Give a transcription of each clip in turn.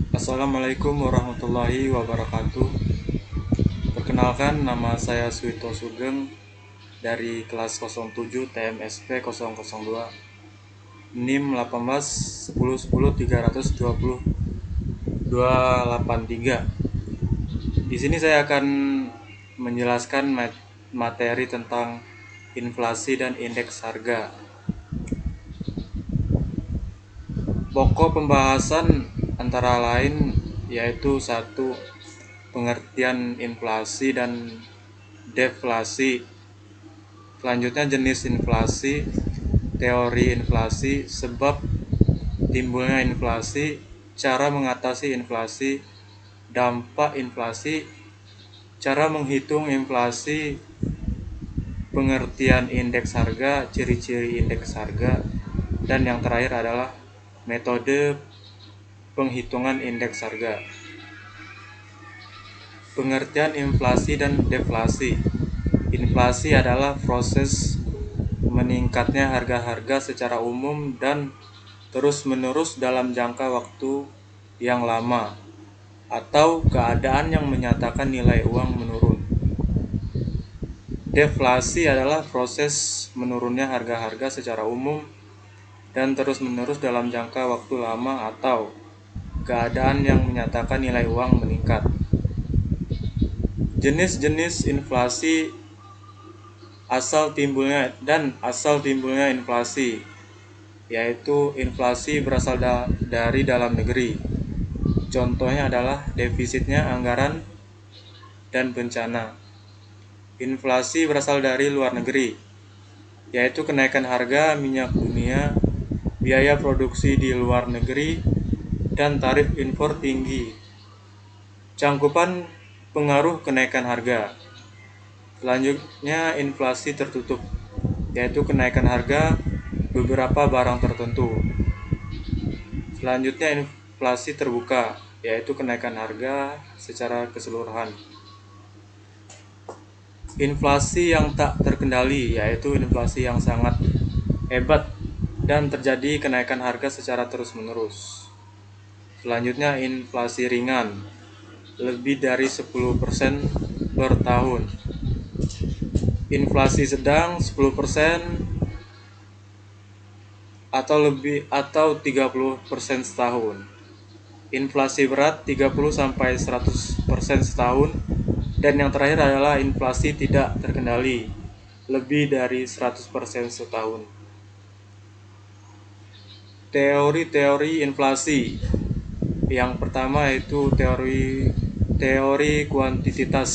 Assalamualaikum warahmatullahi wabarakatuh. Perkenalkan, nama saya Suito Sugeng dari kelas 07 TMSP 002 NIM 18 10 10 320 283. Di sini saya akan menjelaskan materi tentang inflasi dan indeks harga. Pokok pembahasan antara lain yaitu satu, pengertian inflasi dan deflasi. Selanjutnya jenis inflasi, teori inflasi, sebab timbulnya inflasi, cara mengatasi inflasi, dampak inflasi, cara menghitung inflasi, pengertian indeks harga, ciri-ciri indeks harga, dan yang terakhir adalah metode penghitungan indeks harga. Pengertian inflasi dan deflasi. Inflasi adalah proses meningkatnya harga-harga secara umum dan terus-menerus dalam jangka waktu yang lama, atau keadaan yang menyatakan nilai uang menurun. Deflasi adalah proses menurunnya harga-harga secara umum dan terus-menerus dalam jangka waktu lama atau keadaan yang menyatakan nilai uang meningkat. Jenis-jenis inflasi, asal timbulnya inflasi, yaitu inflasi berasal dari dalam negeri. Contohnya adalah defisitnya anggaran dan bencana. Inflasi berasal dari luar negeri, yaitu kenaikan harga minyak dunia, biaya produksi di luar negeri, dan tarif impor tinggi. Cangkupan pengaruh kenaikan harga. Selanjutnya inflasi tertutup, yaitu kenaikan harga beberapa barang tertentu. Selanjutnya inflasi terbuka, yaitu kenaikan harga secara keseluruhan. Inflasi yang tak terkendali, yaitu inflasi yang sangat hebat dan terjadi kenaikan harga secara terus-menerus. Selanjutnya inflasi ringan, lebih dari 10% per tahun. Inflasi sedang 10% atau 30% setahun. Inflasi berat 30-100% setahun. Dan yang terakhir adalah inflasi tidak terkendali, lebih dari 100% setahun. Teori-teori inflasi. Yang pertama yaitu teori kuantititas.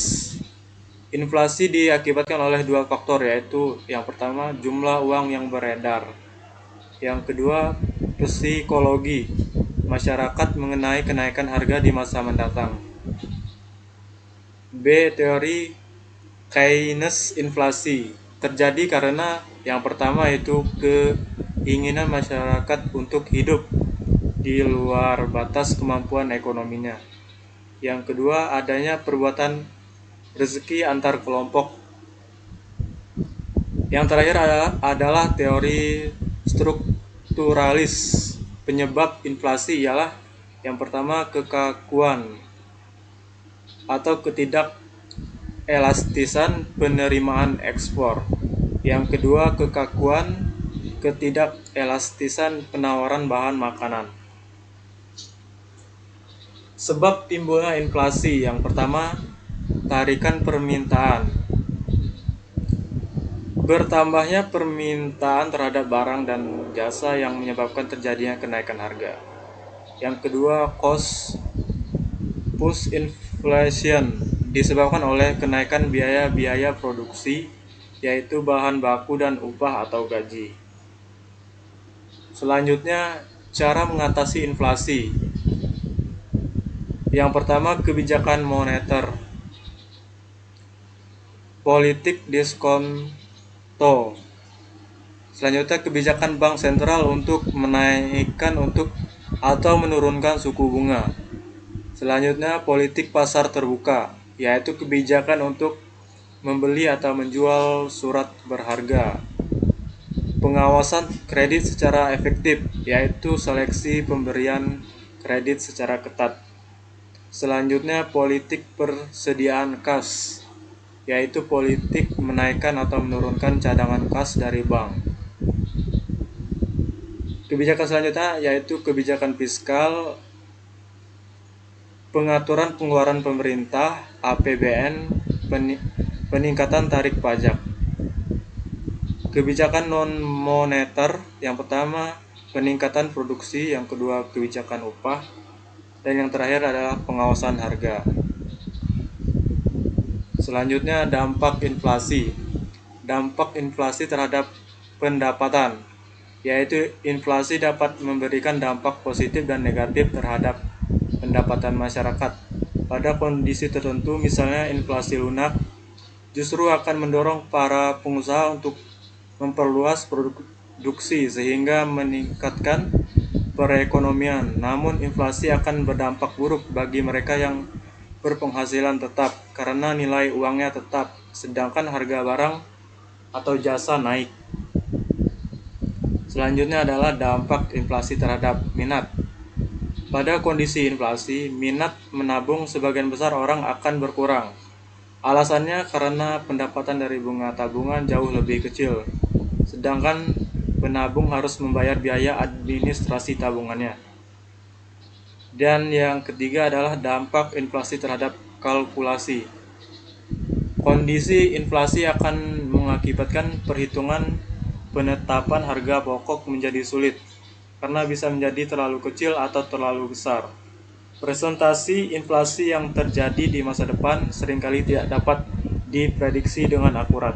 Inflasi diakibatkan oleh dua faktor, yaitu yang pertama jumlah uang yang beredar. Yang kedua, psikologi masyarakat mengenai kenaikan harga di masa mendatang. B. Teori Keynes inflasi. Terjadi karena yang pertama itu keinginan masyarakat untuk hidup di luar batas kemampuan ekonominya. Yang kedua, adanya perbuatan rezeki antar kelompok. Yang terakhir adalah teori strukturalis. Penyebab inflasi ialah yang pertama kekakuan atau ketidakelastisan penerimaan ekspor. Yang kedua, ketidakelastisan penawaran bahan makanan. Sebab timbulnya inflasi, yang pertama, tarikan permintaan. Bertambahnya permintaan terhadap barang dan jasa yang menyebabkan terjadinya kenaikan harga. Yang kedua, cost push inflation, disebabkan oleh kenaikan biaya-biaya produksi, yaitu bahan baku dan upah atau gaji. Selanjutnya, cara mengatasi inflasi. Yang pertama, kebijakan moneter. Politik diskonto. Selanjutnya, kebijakan bank sentral untuk menaikkan atau menurunkan suku bunga. Selanjutnya, politik pasar terbuka, yaitu kebijakan untuk membeli atau menjual surat berharga. Pengawasan kredit secara efektif, yaitu seleksi pemberian kredit secara ketat. Selanjutnya, politik persediaan kas, yaitu politik menaikkan atau menurunkan cadangan kas dari bank. Kebijakan selanjutnya yaitu kebijakan fiskal, pengaturan pengeluaran pemerintah, APBN, peningkatan tarik pajak. Kebijakan non-moneter, yang pertama peningkatan produksi, yang kedua kebijakan upah, dan yang terakhir adalah pengawasan harga. Selanjutnya, dampak inflasi. Dampak inflasi terhadap pendapatan, yaitu inflasi dapat memberikan dampak positif dan negatif terhadap pendapatan masyarakat. Pada kondisi tertentu, misalnya inflasi lunak, justru akan mendorong para pengusaha untuk memperluas produksi sehingga meningkatkan perekonomian. Namun inflasi akan berdampak buruk bagi mereka yang berpenghasilan tetap karena nilai uangnya tetap, sedangkan harga barang atau jasa naik. Selanjutnya adalah dampak inflasi terhadap minat. Pada kondisi inflasi, minat menabung sebagian besar orang akan berkurang. Alasannya karena pendapatan dari bunga tabungan jauh lebih kecil, sedangkan penabung harus membayar biaya administrasi tabungannya. Dan yang ketiga adalah dampak inflasi terhadap kalkulasi. Kondisi inflasi akan mengakibatkan perhitungan penetapan harga pokok menjadi sulit, karena bisa menjadi terlalu kecil atau terlalu besar. Presentasi inflasi yang terjadi di masa depan seringkali tidak dapat diprediksi dengan akurat.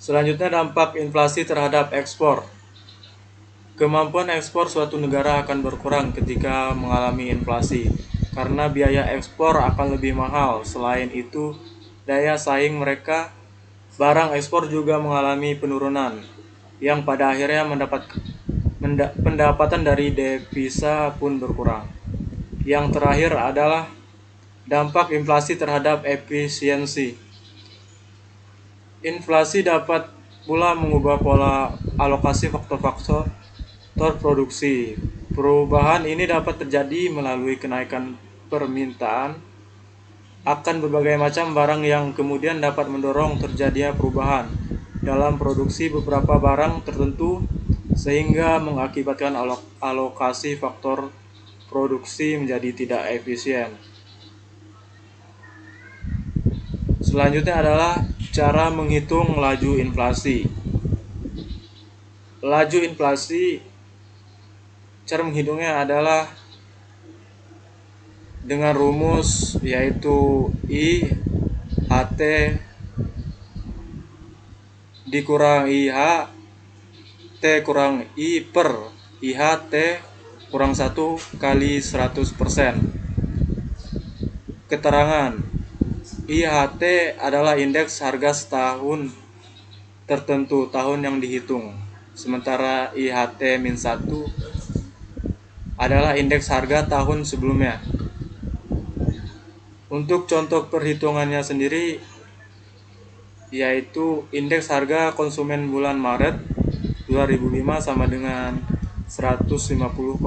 Selanjutnya, dampak inflasi terhadap ekspor. Kemampuan ekspor suatu negara akan berkurang ketika mengalami inflasi, karena biaya ekspor akan lebih mahal. Selain itu, daya saing mereka barang ekspor juga mengalami penurunan, yang pada akhirnya pendapatan dari devisa pun berkurang. Yang terakhir adalah dampak inflasi terhadap efisiensi. Inflasi dapat pula mengubah pola alokasi faktor-faktor produksi. Perubahan ini dapat terjadi melalui kenaikan permintaan akan berbagai macam barang yang kemudian dapat mendorong terjadinya perubahan dalam produksi beberapa barang tertentu sehingga mengakibatkan alokasi faktor produksi menjadi tidak efisien. Selanjutnya adalah cara menghitung laju inflasi. Laju inflasi, cara menghitungnya adalah dengan rumus yaitu IHT dikurang IH T kurang I per IH T kurang 1 kali 100%. Keterangan: IHT adalah indeks harga setahun tertentu, tahun yang dihitung. Sementara IHT-1 adalah indeks harga tahun sebelumnya. Untuk contoh perhitungannya sendiri, yaitu indeks harga konsumen bulan Maret 2005 sama dengan 150,65.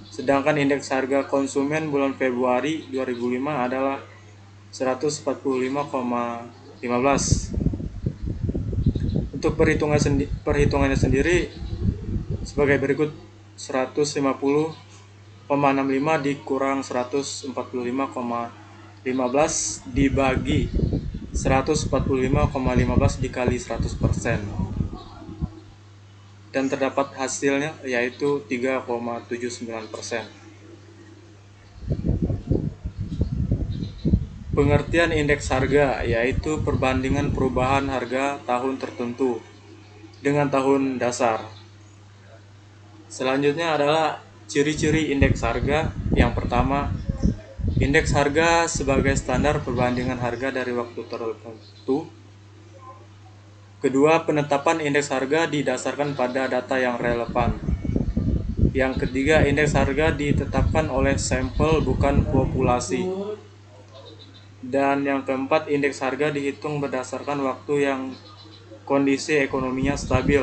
Sedangkan indeks harga konsumen bulan Februari 2005 adalah 145,15. Untuk perhitungannya sendiri sebagai berikut: 150,65 dikurang 145,15 dibagi 145,15 dikali 100%. Dan terdapat hasilnya yaitu 3,79%. Pengertian indeks harga yaitu perbandingan perubahan harga tahun tertentu dengan tahun dasar. Selanjutnya adalah ciri-ciri indeks harga. Yang pertama, indeks harga sebagai standar perbandingan harga dari waktu tertentu. Kedua, penetapan indeks harga didasarkan pada data yang relevan. Yang ketiga, indeks harga ditetapkan oleh sampel bukan populasi. Dan yang keempat, indeks harga dihitung berdasarkan waktu yang kondisi ekonominya stabil.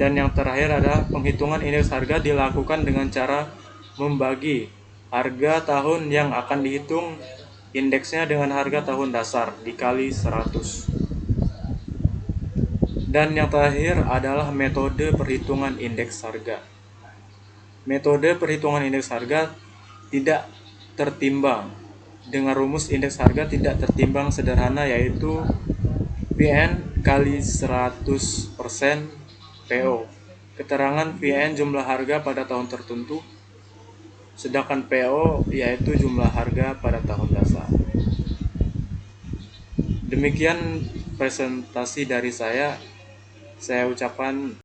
Dan yang terakhir adalah penghitungan indeks harga dilakukan dengan cara membagi harga tahun yang akan dihitung indeksnya dengan harga tahun dasar dikali 100. Dan yang terakhir adalah metode perhitungan indeks harga. Metode perhitungan indeks harga tidak tertimbang. Dengan rumus indeks harga tidak tertimbang sederhana, yaitu VN kali 100% PO. Keterangan VN jumlah harga pada tahun tertentu, sedangkan PO yaitu jumlah harga pada tahun dasar. Demikian presentasi dari saya ucapkan